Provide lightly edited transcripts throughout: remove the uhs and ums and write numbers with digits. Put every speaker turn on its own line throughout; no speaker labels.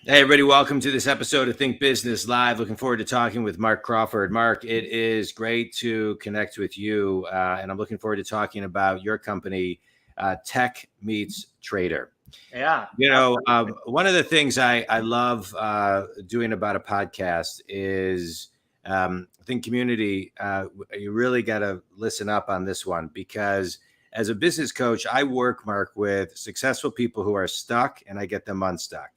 Hey, everybody, welcome to this episode of Think Business Live. Looking forward to talking with Mark Crawford. Mark, it is great to connect with you, and I'm looking forward to talking about your company, Techmeetstrader.
Yeah.
One of the things I love doing about a podcast is I think community, you really got to listen up on this one because as a business coach, I work, Mark, with successful people who are stuck and I get them unstuck.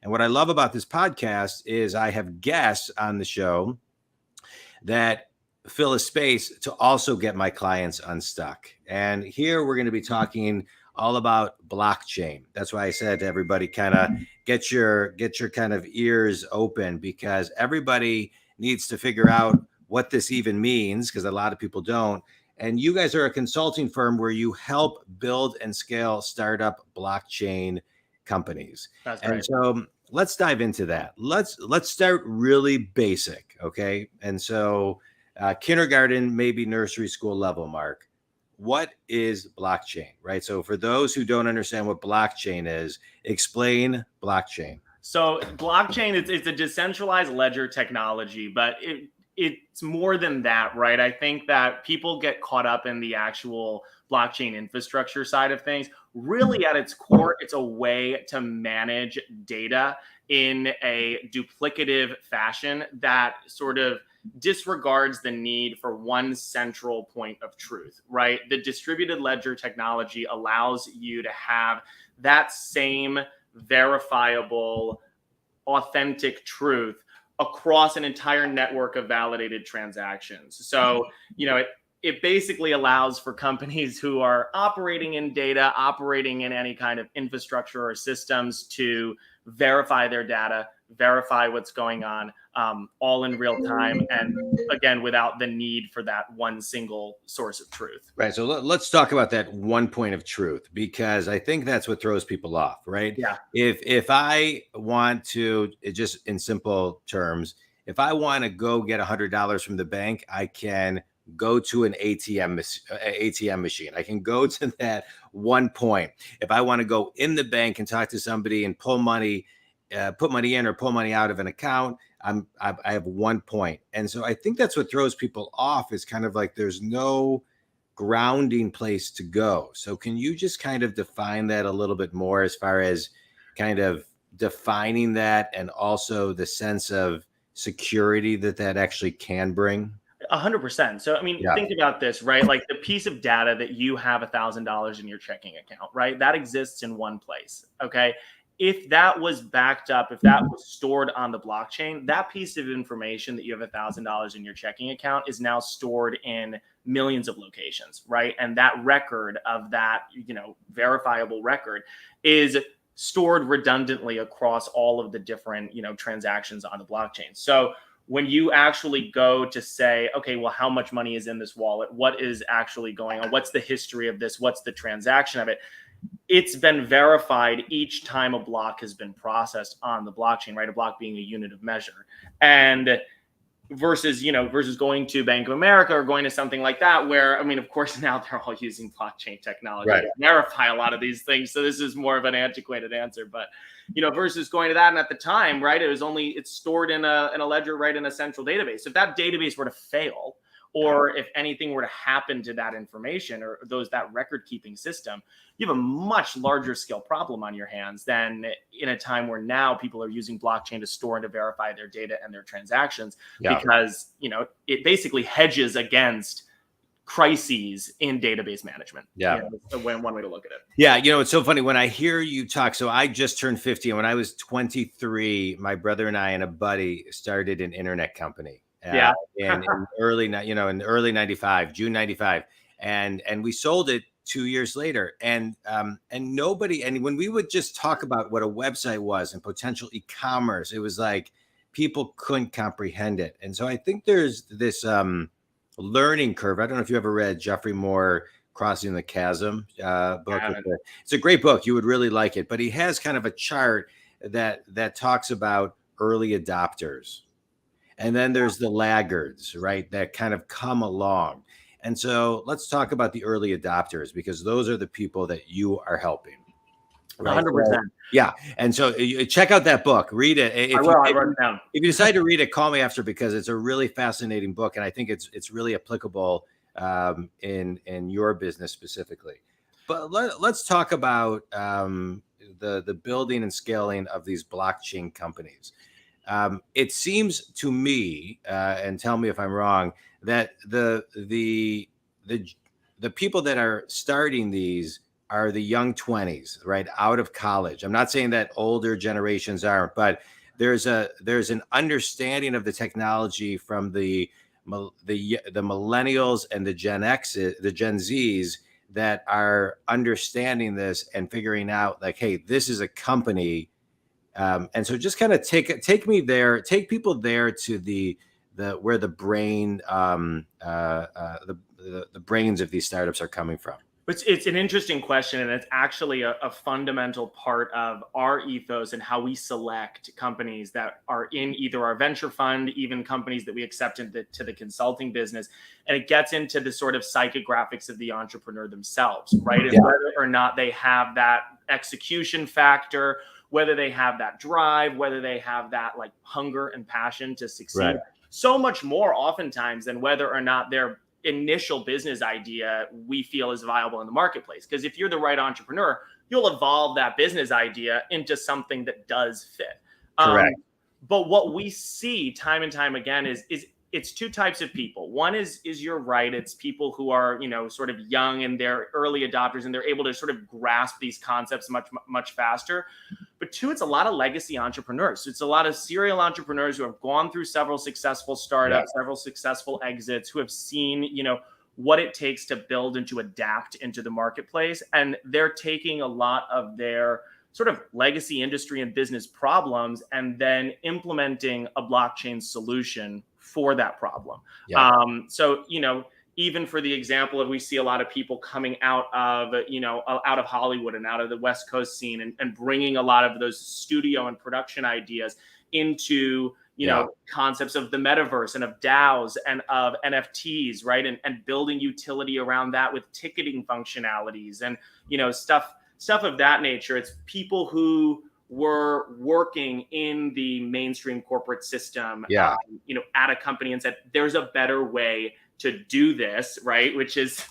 And what I love about this podcast is I have guests on the show that fill a space to also get my clients unstuck. And here we're going to be talking all about blockchain. That's why I said to everybody, kind of get your kind of ears open because everybody needs to figure out what this even means because a lot of people don't. And you guys are a consulting firm where you help build and scale startup blockchain companies.
That's
And
great.
so let's dive into that. Let's start really basic, okay? And so kindergarten, maybe nursery school level, Mark. What is blockchain, right? So for those who don't understand what blockchain is, explain blockchain.
So blockchain, it's a decentralized ledger technology, but it's more than that, right? I think that people get caught up in the actual blockchain infrastructure side of things. Really, at its core, it's a way to manage data in a duplicative fashion that sort of disregards the need for one central point of truth, right? The distributed ledger technology allows you to have that same verifiable, authentic truth across an entire network of validated transactions. So, it basically allows for companies who are operating in data, operating in any kind of infrastructure or systems to verify their data, verify what's going on, all in real time. And again, without the need for that one single source of truth.
Right. So let's talk about that one point of truth, because I think that's what throws people off, right?
Yeah.
If I want to, just in simple terms, if I want to go get $100 from the bank, I can go to an ATM machine. I can go to that one point. If I want to go in the bank and talk to somebody and pull money, put money in or pull money out of an account, I have one point. And so I think that's what throws people off is kind of like there's no grounding place to go. So can you just kind of define that a little bit more as far as kind of defining that and also the sense of security that actually can bring?
100%. So, think about this, right? Like the piece of data that you have $1,000 in your checking account, right? That exists in one place. Okay. If that was backed up, if that was stored on the blockchain, that piece of information that you have $1,000 in your checking account is now stored in millions of locations, right? And that record of that, verifiable record is stored redundantly across all of the different, transactions on the blockchain. So when you actually go to say, okay, well, how much money is in this wallet? What is actually going on? What's the history of this? What's the transaction of it? It's been verified each time a block has been processed on the blockchain, right? A block being a unit of measure. And versus going to Bank of America or going to something like that, where, of course, now they're all using blockchain technology to verify a lot of these things. So this is more of an antiquated answer, but, versus going to that. And at the time, right, it's stored in a ledger, right, in a central database. If that database were to fail, or if anything were to happen to that information or that record keeping system, you have a much larger scale problem on your hands than in a time where now people are using blockchain to store and to verify their data and their transactions because, it basically hedges against crises in database management.
Yeah.
That's one way to look at it.
Yeah. It's so funny when I hear you talk. So I just turned 50. And when I was 23, my brother and I and a buddy started an internet company. In early 95, June 95. And we sold it 2 years later. And when we would just talk about what a website was and potential e-commerce, it was like people couldn't comprehend it. And so I think there's this learning curve. I don't know if you ever read Jeffrey Moore, Crossing the Chasm book. It's a great book. You would really like it. But he has kind of a chart that talks about early adopters. And then there's the laggards, right, that kind of come along. And so let's talk about the early adopters, because those are the people that you are helping. Right.
100%.
Yeah. And so check out that book, read it.
I will. I wrote it down.
If you decide to read it, call me after, because it's a really fascinating book. And I think it's really applicable in your business specifically. But let's talk about the building and scaling of these blockchain companies. It seems to me, and tell me if I'm wrong, that the people that are starting these are the young 20s, right, out of college. I'm not saying that older generations aren't, but there's an understanding of the technology from the millennials and the Gen X's, the Gen Zs, that are understanding this and figuring out like, hey, this is a company. And so just kind of take people there to the where the brain, the brains of these startups are coming from.
It's an interesting question, and it's actually a fundamental part of our ethos and how we select companies that are in either our venture fund, even companies that we accept into the consulting business. And it gets into the sort of psychographics of the entrepreneur themselves, right? And whether or not they have that execution factor, whether they have that drive, whether they have that like hunger and passion to succeed,
right.
So much more oftentimes than whether or not their initial business idea we feel is viable in the marketplace. Because if you're the right entrepreneur, you'll evolve that business idea into something that does fit.
Correct.
But what we see time and time again is it's two types of people. One is you're right. It's people who are, sort of young and they're early adopters and they're able to sort of grasp these concepts much faster. But two, it's a lot of legacy entrepreneurs. It's a lot of serial entrepreneurs who have gone through several successful startups, several successful exits, who have seen, what it takes to build and to adapt into the marketplace. And they're taking a lot of their sort of legacy industry and business problems and then implementing a blockchain solution for that problem. So, even for the example of, we see a lot of people coming out of Hollywood and out of the West Coast scene and bringing a lot of those studio and production ideas into, concepts of the metaverse and of DAOs and of NFTs, right? And building utility around that with ticketing functionalities and, stuff of that nature. It's people who were working in the mainstream corporate system, at a company and said, there's a better way to do this, right? Which is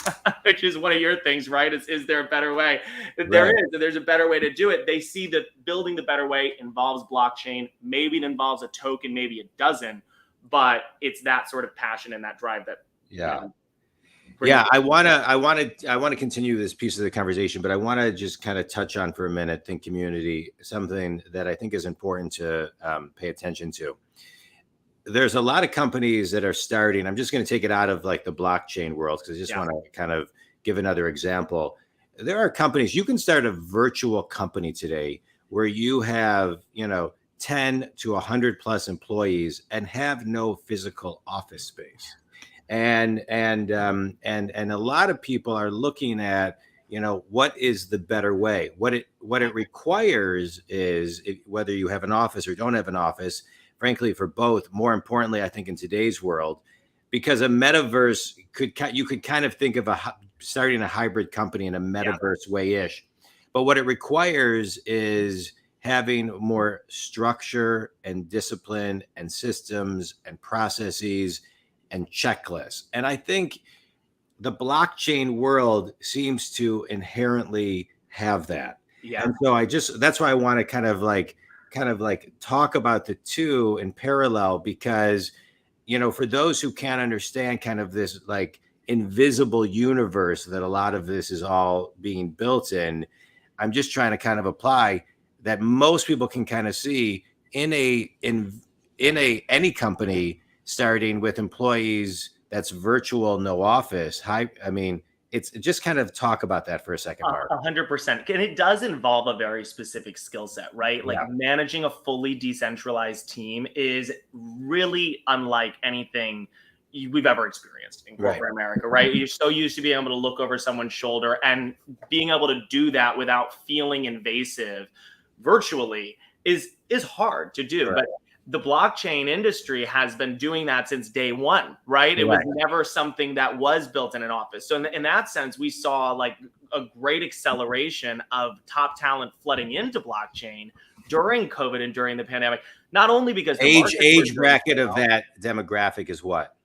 one of your things, right? Is there a better way? There's a better way to do it. They see that building the better way involves blockchain. Maybe it involves a token, maybe it doesn't, but it's that sort of passion and that drive that. I want to continue this piece of the conversation, but I want to just kind of touch on for a minute, think community, something that I think is important to pay attention to. There's a lot of companies that are starting. I'm just going to take it out of like the blockchain world because I just want to kind of give another example. There are companies, you can start a virtual company today where you have, 10 to 100 plus employees and have no physical office space. And a lot of people are looking at, what is the better way? What it requires is whether you have an office or don't have an office, frankly, for both. More importantly, I think in today's world, because a metaverse you could kind of think of starting a hybrid company in a metaverse way-ish. But what it requires is having more structure and discipline and systems and processes and checklists. And I think the blockchain world seems to inherently have that. And so that's why I want to kind of like talk about the two in parallel, because, for those who can't understand kind of this like invisible universe that a lot of this is all being built in, I'm just trying to kind of apply that most people can kind of see in any company starting with employees that's virtual, no office. It's just kind of talk about that for a second, Mark. 100%. And it does involve a very specific skill set, right? Like managing a fully decentralized team is really unlike anything we've ever experienced in corporate America, right? You're so used to being able to look over someone's shoulder, and being able to do that without feeling invasive virtually is hard to do. the blockchain industry has been doing that since day one, right? It was never something that was built in an office. So in that sense, we saw like a great acceleration of top talent flooding into blockchain during COVID and during the pandemic, not only because the
age bracket of that demographic is what?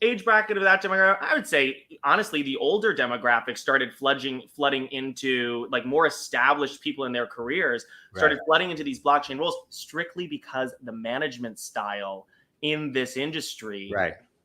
Age bracket of that demographic, I would say, honestly, the older demographic started flooding into like more established people in their careers, started flooding into these blockchain roles strictly because the management style in this industry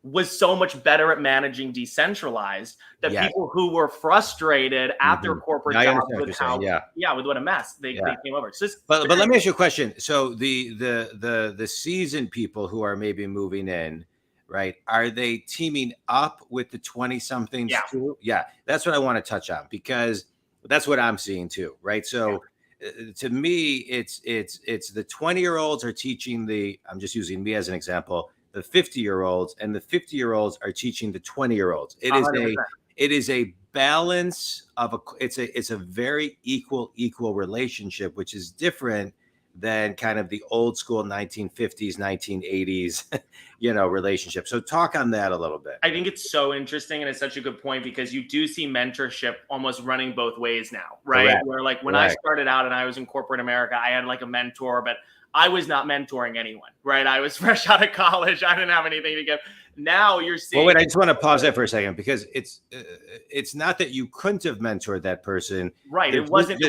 was so much better at managing decentralized that people who were frustrated at their corporate jobs with how, with what a mess they came over. So
but let me ask you a question. So the seasoned people who are maybe moving in, right? Are they teaming up with the 20-somethings too? Yeah, that's what I want to touch on, because that's what I'm seeing too, right? So to me, it's the 20-year-olds are teaching I'm just using me as an example, the 50-year-olds, and the 50-year-olds are teaching the 20-year-olds. It is a balance of it's a very equal relationship, which is different than kind of the old school 1950s, 1980s, relationship. So talk on that a little bit.
I think it's so interesting, and it's such a good point, because you do see mentorship almost running both ways now, right? Correct. Where like when I started out and I was in corporate America, I had like a mentor, but I was not mentoring anyone, right? I was fresh out of college. I didn't have anything to give. Now you're seeing.
Well, wait, I just want to pause that for a second, because it's not that you couldn't have mentored that person.
Right. It wasn't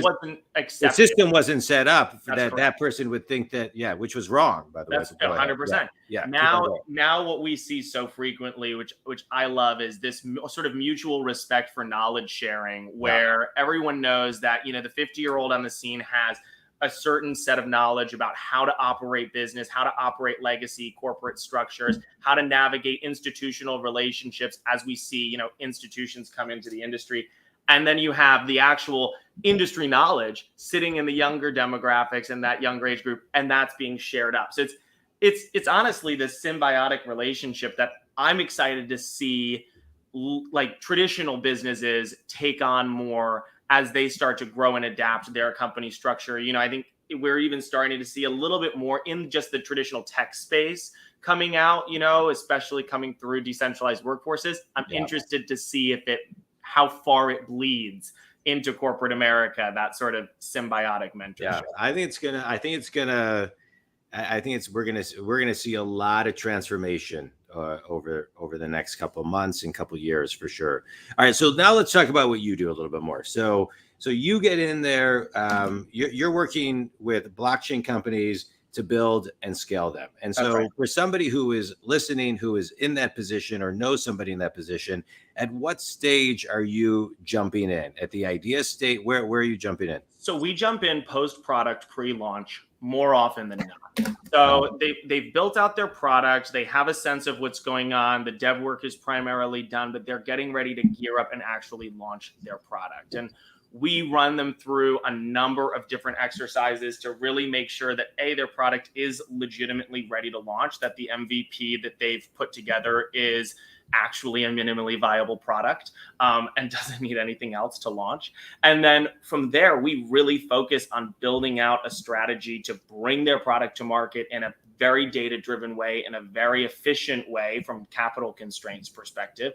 accepted.
The system wasn't set up that person would think that, which was wrong, by the way.
That's 100%. Yeah. Now what we see so frequently, which I love, is this sort of mutual respect for knowledge sharing, where everyone knows that, the 50-year-old on the scene has a certain set of knowledge about how to operate business, how to operate legacy corporate structures, how to navigate institutional relationships as we see, institutions come into the industry. And then you have the actual industry knowledge sitting in the younger demographics and that younger age group, and that's being shared up. So it's honestly this symbiotic relationship that I'm excited to see, like traditional businesses take on more as they start to grow and adapt their company structure. I think we're even starting to see a little bit more in just the traditional tech space coming out, especially coming through decentralized workforces. I'm interested to see how far it bleeds into corporate America, that sort of symbiotic mentorship.
Yeah, we're gonna see a lot of transformation over the next couple of months and couple of years for sure. All right, so now let's talk about what you do a little bit more. So you get in there, you're working with blockchain companies to build and scale them. And so for somebody who is listening, who is in that position or knows somebody in that position, at what stage are you jumping in? At the idea state, where are you jumping in?
So we jump in post-product, pre-launch more often than not. So they've built out their product. They have a sense of what's going on. The dev work is primarily done, but they're getting ready to gear up and actually launch their product. And we run them through a number of different exercises to really make sure that their product is legitimately ready to launch, that the MVP that they've put together is actually a minimally viable product and doesn't need anything else to launch. And then from there, we really focus on building out a strategy to bring their product to market in a very data-driven way, in a very efficient way from capital constraints perspective.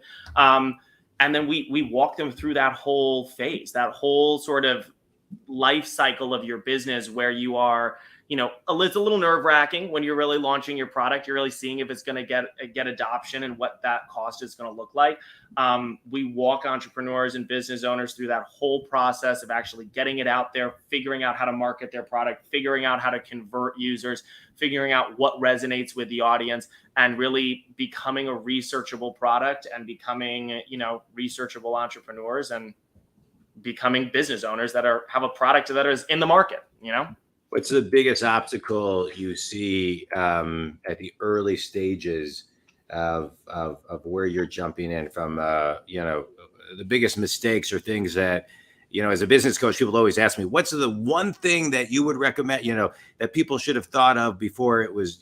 And then we walk them through that whole phase, that whole sort of life cycle of your business, where you are, it's a little nerve-wracking when you're really launching your product. You're really seeing if it's going to get adoption and what that cost is going to look like. We walk entrepreneurs and business owners through that whole process of actually getting it out there, figuring out how to market their product, figuring out how to convert users, figuring out what resonates with the audience, and really becoming a researchable product and becoming, researchable entrepreneurs and becoming business owners that have a product that is in the market,
What's the biggest obstacle you see at the early stages of where you're jumping in from? The biggest mistakes or things that, as a business coach, people always ask me, what's the one thing that you would recommend, that people should have thought of before it was,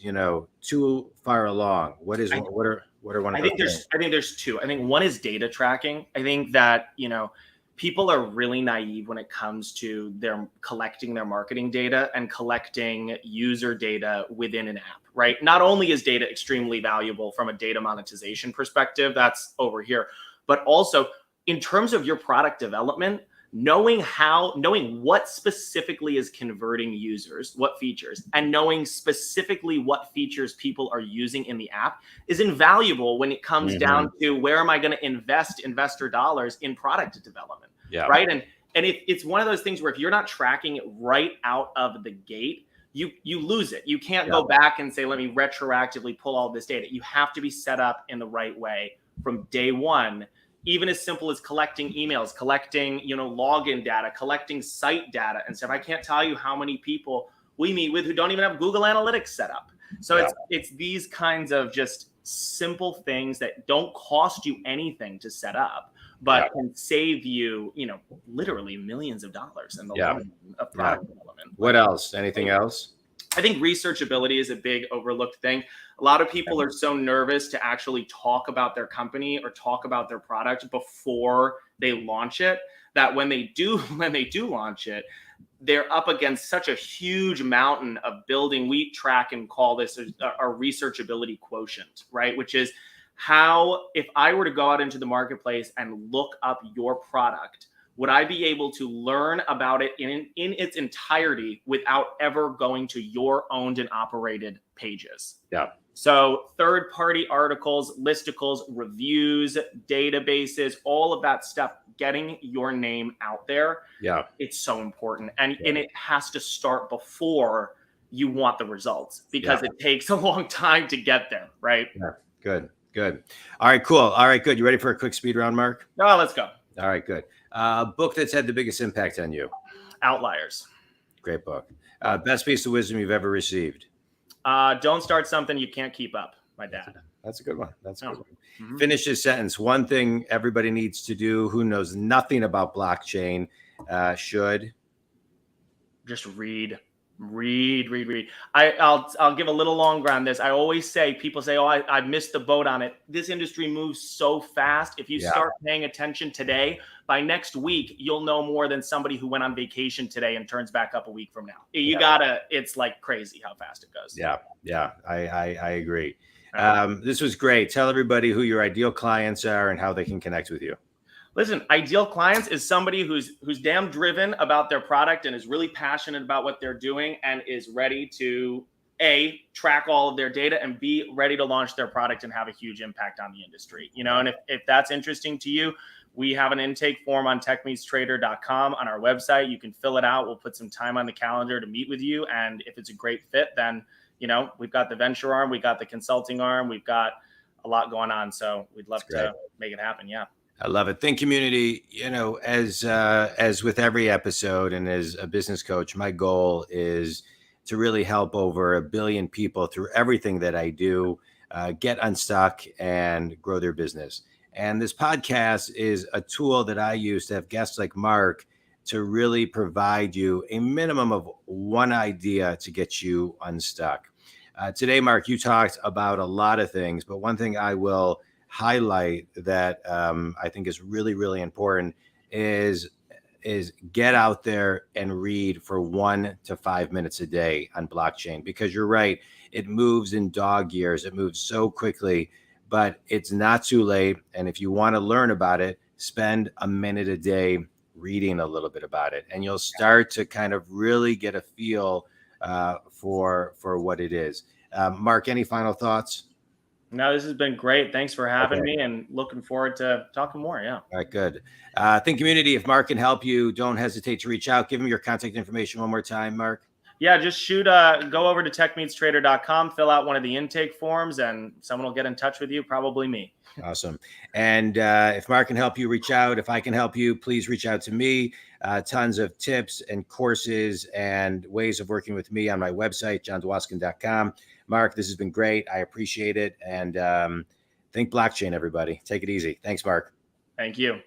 too far along? What are one of those things?
I think there's two. I think one is data tracking. I think that, people are really naive when it comes to their collecting their marketing data and collecting user data within an app, right? Not only is data extremely valuable from a data monetization perspective, that's over here, but also in terms of your product development, knowing what specifically is converting users, what features, and knowing specifically what features people are using in the app is invaluable when it comes down to where am I going to invest investor dollars in product development, right? And it's one of those things where if you're not tracking it right out of the gate, you lose it. You can't go back and say, let me retroactively pull all this data. You have to be set up in the right way from day one. Even as simple as collecting emails, collecting, login data, collecting site data and stuff. I can't tell you how many people we meet with who don't even have Google Analytics set up. So it's these kinds of just simple things that don't cost you anything to set up, but can save you, literally millions of dollars in the long run of product development.
What else? Anything else?
I think researchability is a big overlooked thing. A lot of people are so nervous to actually talk about their company or talk about their product before they launch it, that when they do launch it, they're up against such a huge mountain of building. We track and call this a researchability quotient, right? Which is how, if I were to go out into the marketplace and look up your product, would I be able to learn about it in its entirety without ever going to your owned and operated pages?
Yeah.
So third-party articles, listicles, reviews, databases, all of that stuff, getting your name out there. Yeah. It's so important. And it has to start before you want the results because it takes a long time to get there, right?
Yeah. Good. All right, cool. All right, good. You ready for a quick speed round, Mark?
No, let's go.
All right, good. Book that's had the biggest impact on you?
Outliers.
Great book. Best piece of wisdom you've ever received?
Don't start something you can't keep up. My dad.
That's a good one. That's a good one. Finish this sentence. One thing everybody needs to do who knows nothing about blockchain should
just read. I'll give a little longer on this. I always say, people say, oh, I missed the boat on it. This industry moves so fast. If you start paying attention today, by next week, you'll know more than somebody who went on vacation today and turns back up a week from now. It's like crazy how fast it goes.
Yeah. I agree. This was great. Tell everybody who your ideal clients are and how they can connect with you.
Listen, ideal clients is somebody who's damn driven about their product and is really passionate about what they're doing and is ready to A, track all of their data, and B, ready to launch their product and have a huge impact on the industry. And if that's interesting to you, we have an intake form on Techmeetstrader.com on our website. You can fill it out. We'll put some time on the calendar to meet with you. And if it's a great fit, then, we've got the venture arm, we've got the consulting arm, we've got a lot going on. So we'd love to make it happen. Yeah.
I love it. Think community, as with every episode and as a business coach, my goal is to really help over 1 billion people through everything that I do, get unstuck and grow their business. And this podcast is a tool that I use to have guests like Mark to really provide you a minimum of one idea to get you unstuck. Today, Mark, you talked about a lot of things, but one thing I will highlight that I think is really, really important is get out there and read for 1 to 5 minutes a day on blockchain, because you're right. It moves in dog years. It moves so quickly, but it's not too late. And if you want to learn about it, spend a minute a day reading a little bit about it, and you'll start to kind of really get a feel for what it is. Mark, any final thoughts?
No, this has been great. Thanks for having me, and looking forward to talking more. Yeah.
All right, good. Think community, if Mark can help you, don't hesitate to reach out. Give him your contact information one more time, Mark.
Yeah, just go over to techmeetstrader.com, fill out one of the intake forms, and someone will get in touch with you, probably me.
Awesome. And if Mark can help you, reach out. If I can help you, please reach out to me. Tons of tips and courses and ways of working with me on my website, jondwoskin.com. Mark, this has been great. I appreciate it. And think blockchain, everybody. Take it easy. Thanks, Mark.
Thank you.